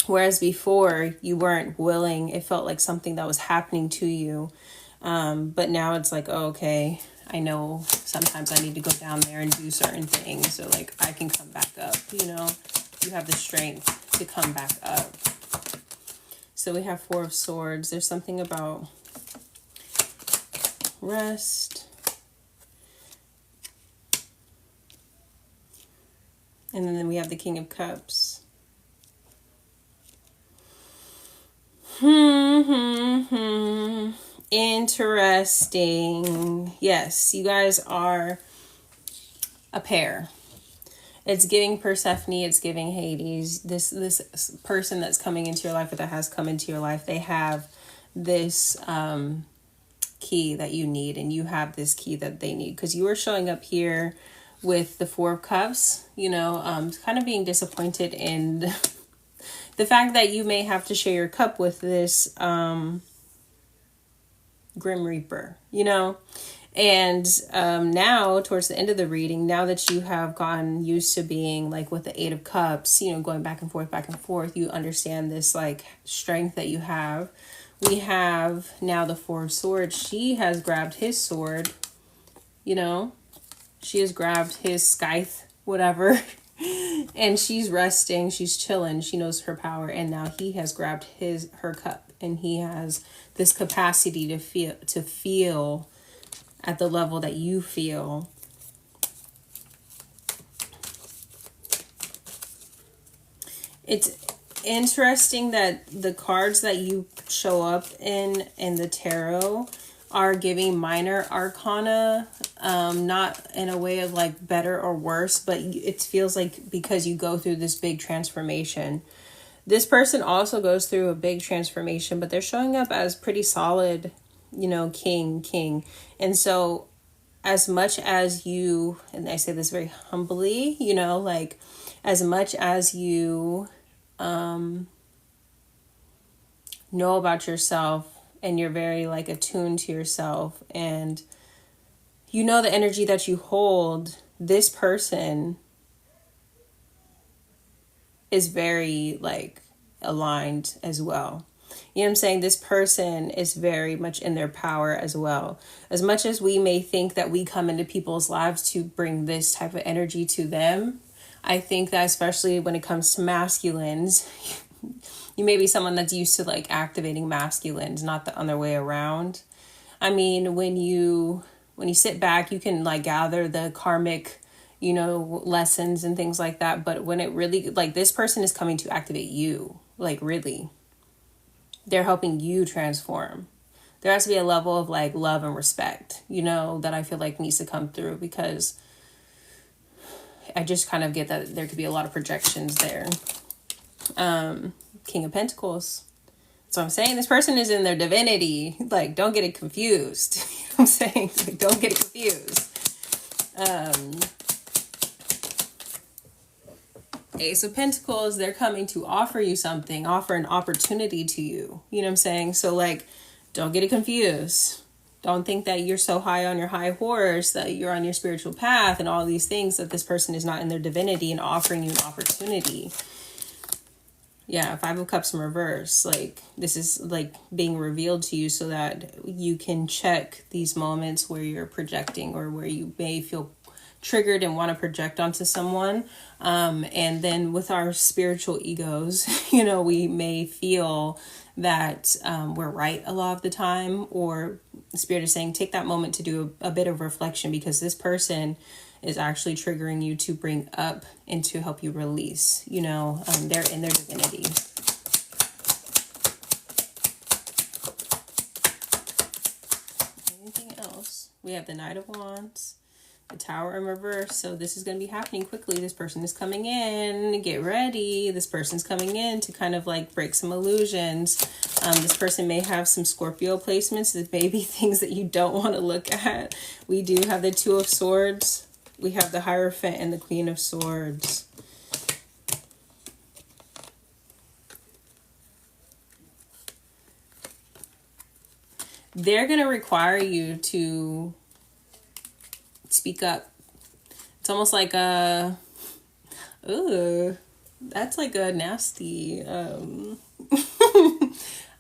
S1: Whereas before you weren't willing, it felt like something that was happening to you. But now it's like, oh, okay, I know sometimes I need to go down there and do certain things. So like I can come back up, you know, you have the strength to come back up. So we have 4 of Swords. There's something about rest. And then we have the King of Cups. Interesting. Yes, you guys are a pair. It's giving Persephone, it's giving Hades. This person that's coming into your life, or that has come into your life, they have this key that you need, and you have this key that they need, because you were showing up here with the 4 of Cups, you know, kind of being disappointed in the fact that you may have to share your cup with this Grim Reaper, you know. And now towards the end of the reading, now that you have gotten used to being like with the 8 of Cups, you know, going back and forth, you understand this like strength that you have. We have now the 4 of Swords. She has grabbed his sword, you know, she has grabbed his scythe, whatever, and she's resting, she's chilling, she knows her power, and now he has grabbed her cup, and he has this capacity to feel at the level that you feel. It's interesting that the cards that you show up in the tarot are giving minor arcana, not in a way of like better or worse, but it feels like because you go through this big transformation. This person also goes through a big transformation, but they're showing up as pretty solid, you know, king. And so as much as you, and I say this very humbly, you know, like as much as you know about yourself, and you're very like attuned to yourself, and you know the energy that you hold, this person is very like aligned as well. You know what I'm saying? This person is very much in their power as well. As much as we may think that we come into people's lives to bring this type of energy to them, I think that especially when it comes to masculines, you may be someone that's used to like activating masculines, not the other way around. I mean, when you sit back, you can like gather the karmic, you know, lessons and things like that. But when it really, like, this person is coming to activate you, like really, they're helping you transform. There has to be a level of like love and respect, you know, that I feel like needs to come through, because I just kind of get that there could be a lot of projections there. King of Pentacles. So I'm saying this person is in their divinity. Like, don't get it confused. You know what I'm saying? Like, don't get it confused. Ace of Pentacles, they're coming to offer you something, offer an opportunity to you. You know what I'm saying? So like, don't get it confused. Don't think that you're so high on your high horse, that you're on your spiritual path and all these things, that this person is not in their divinity and offering you an opportunity. Yeah, 5 of Cups in reverse. Like, this is like being revealed to you so that you can check these moments where you're projecting, or where you may feel triggered and want to project onto someone. And then with our spiritual egos, you know, we may feel that we're right a lot of the time, or the Spirit is saying, take that moment to do a bit of reflection, because this person is actually triggering you to bring up and to help you release. You know, they're in their divinity. Anything else? We have the Knight of Wands, the Tower in reverse. So this is going to be happening quickly. This person is coming in. Get ready. This person's coming in to kind of like break some illusions. This person may have some Scorpio placements. There may be things that you don't want to look at. We do have the 2 of Swords. We have the Hierophant and the Queen of Swords. they're going to require you to speak up. It's almost like a, ooh, that's like a nasty, a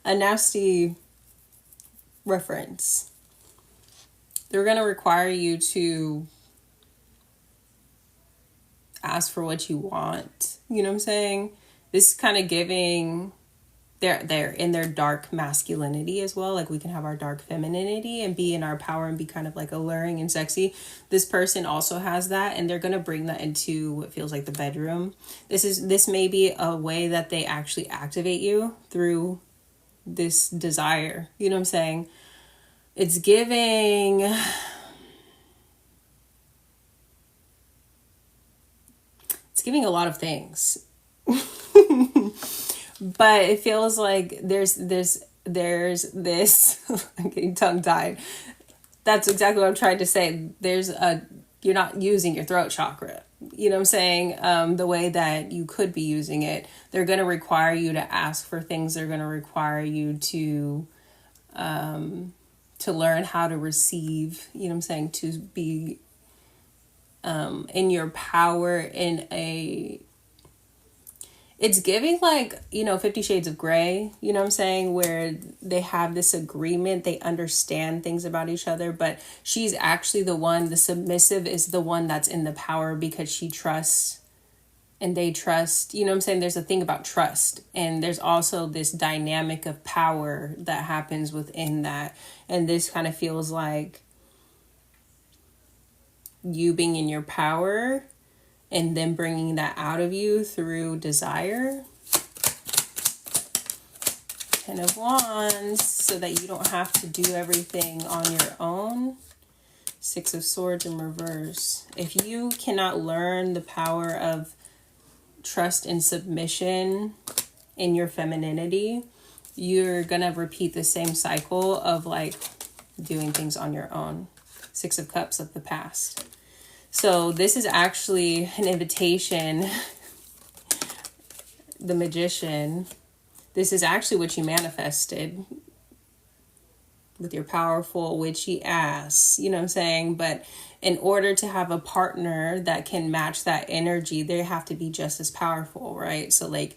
S1: nasty reference. They're going to require you to ask for what you want. You know what I'm saying? This is kind of giving, they're in their dark masculinity as well. Like we can have our dark femininity and be in our power and be kind of like alluring and sexy. This person also has that, and they're going to bring that into what feels like the bedroom. This may be a way that they actually activate you through this desire. You know what I'm saying? It's giving, a lot of things. But it feels like there's this I'm getting tongue tied. That's exactly what I'm trying to say. You're not using your throat chakra. You know what I'm saying? The way that you could be using it. They're going to require you to ask for things. They're going to require you to learn how to receive, you know what I'm saying, to be in your power it's giving like, 50 Shades of Grey, you know what I'm saying, where they have this agreement, they understand things about each other, but she's actually the submissive is the one that's in the power because she trusts and they trust, you know what I'm saying? There's a thing about trust, and there's also this dynamic of power that happens within that. And this kind of feels like you being in your power and then bringing that out of you through desire. 10 of Wands, so that you don't have to do everything on your own. 6 of Swords in reverse. If you cannot learn the power of trust and submission in your femininity, you're gonna repeat the same cycle of like doing things on your own. 6 of Cups of the past. So this is actually an invitation. The Magician. This is actually what you manifested with your powerful witchy ass. You know what I'm saying? But in order to have a partner that can match that energy, they have to be just as powerful, right? So like,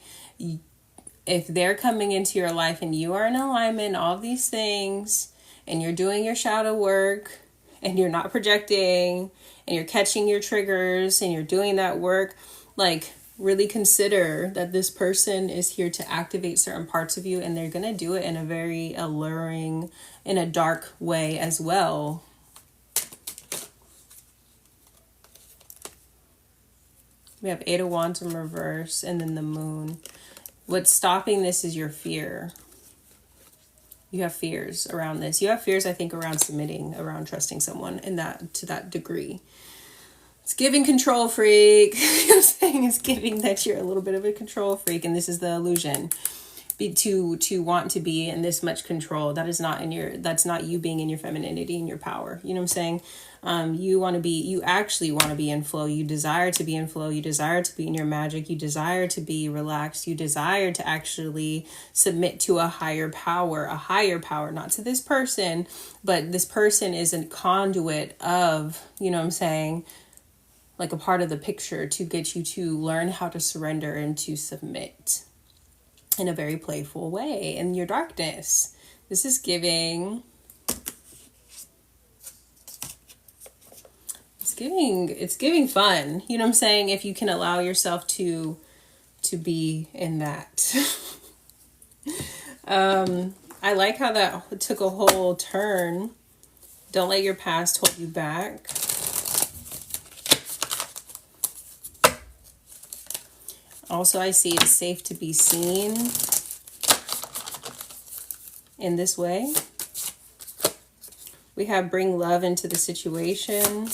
S1: if they're coming into your life and you are in alignment, all of these things, and you're doing your shadow work, and you're not projecting, and you're catching your triggers, and you're doing that work, like, really consider that this person is here to activate certain parts of you, and they're going to do it in a very alluring, in a dark way as well. We have 8 of Wands in reverse, and then the Moon. What's stopping this is your fear. You have fears around this. You have fears, I think, around submitting, around trusting someone in that, to that degree. It's giving control freak. You know what I'm saying? It's giving that you're a little bit of a control freak, and this is the illusion. To want to be in this much control. That's not you being in your femininity and your power. You know what I'm saying? You actually want to be in flow. You desire to be in flow. You desire to be in your magic. You desire to be relaxed. You desire to actually submit to a higher power, not to this person, but this person is a conduit of, you know what I'm saying, like a part of the picture to get you to learn how to surrender and to submit in a very playful way in your darkness. This is giving, it's giving fun. You know what I'm saying? If you can allow yourself to be in that. I like how that took a whole turn. Don't let your past hold you back. Also, I see it's safe to be seen in this way. We have bring love into the situation.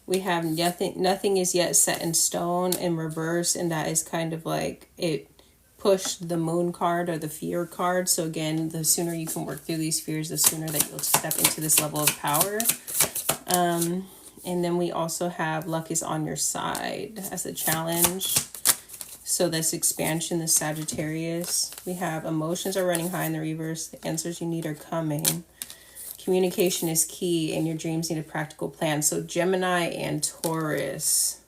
S1: We have nothing is yet set in stone in reverse, and that is kind of like it pushed the Moon card or the fear card. So again, the sooner you can work through these fears, the sooner that you'll step into this level of power. And then we also have luck is on your side as a challenge. So this expansion, this Sagittarius. We have emotions are running high in the reverse. The answers you need are coming. Communication is key and your dreams need a practical plan. So Gemini and Taurus.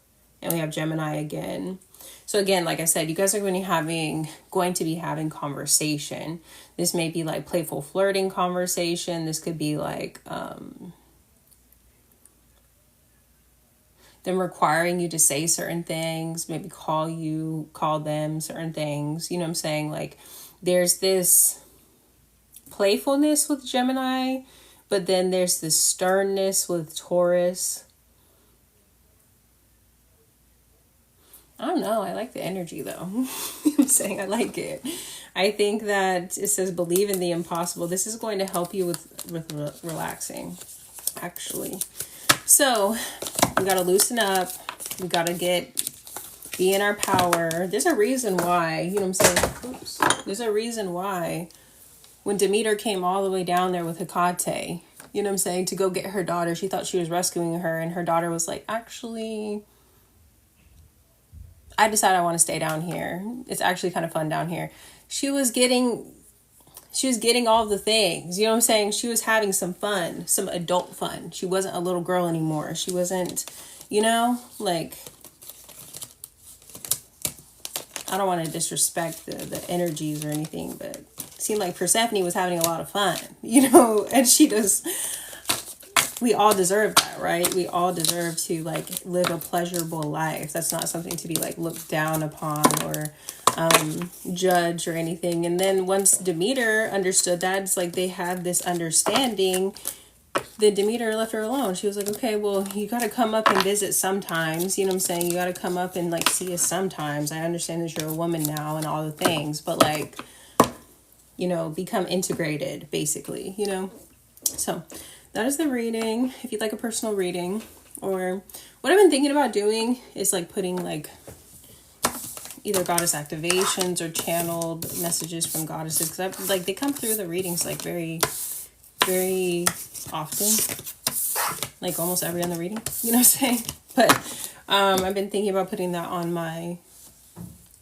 S1: And we have Gemini again. So again, like I said, you guys are going to be having conversation. This may be like playful flirting conversation. This could be like them requiring you to say certain things, maybe call them certain things. You know what I'm saying? Like there's this playfulness with Gemini, but then there's this sternness with Taurus. I don't know. I like the energy though. You know what I'm saying? I like it. I think that it says believe in the impossible. This is going to help you with relaxing, actually. So we got to loosen up. We got to be in our power. There's a reason why, you know what I'm saying? Oops. There's a reason why when Demeter came all the way down there with Hecate, you know what I'm saying, to go get her daughter, she thought she was rescuing her. And her daughter was like, actually, I decided I want to stay down here. It's actually kind of fun down here. She was getting all the things, you know what I'm saying? She was having some fun, some adult fun. She wasn't a little girl anymore. She wasn't, you know, like, I don't want to disrespect the energies or anything, but it seemed like Persephone was having a lot of fun, you know, and we all deserve that, right? We all deserve to like live a pleasurable life. That's not something to be like looked down upon or judge or anything. And then once Demeter understood that, it's like they had this understanding. Then Demeter left her alone. She was like, okay, well, you got to come up and visit sometimes. You know what I'm saying? You got to come up and like see us sometimes. I understand that you're a woman now and all the things, but like, you know, become integrated basically, you know? So that is the reading. If you'd like a personal reading, or what I've been thinking about doing is like putting like either goddess activations or channeled messages from goddesses, because like they come through the readings like very, very often, like almost every other reading, you know what I'm saying? But I've been thinking about putting that on my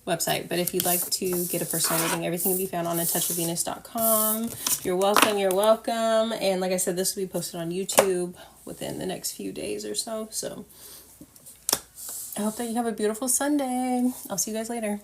S1: website. But if you'd like to get a personal reading, everything will be found on atouchofvenus.com. You're welcome. And like I said, this will be posted on YouTube within the next few days or so. So I hope that you have a beautiful Sunday. I'll see you guys later.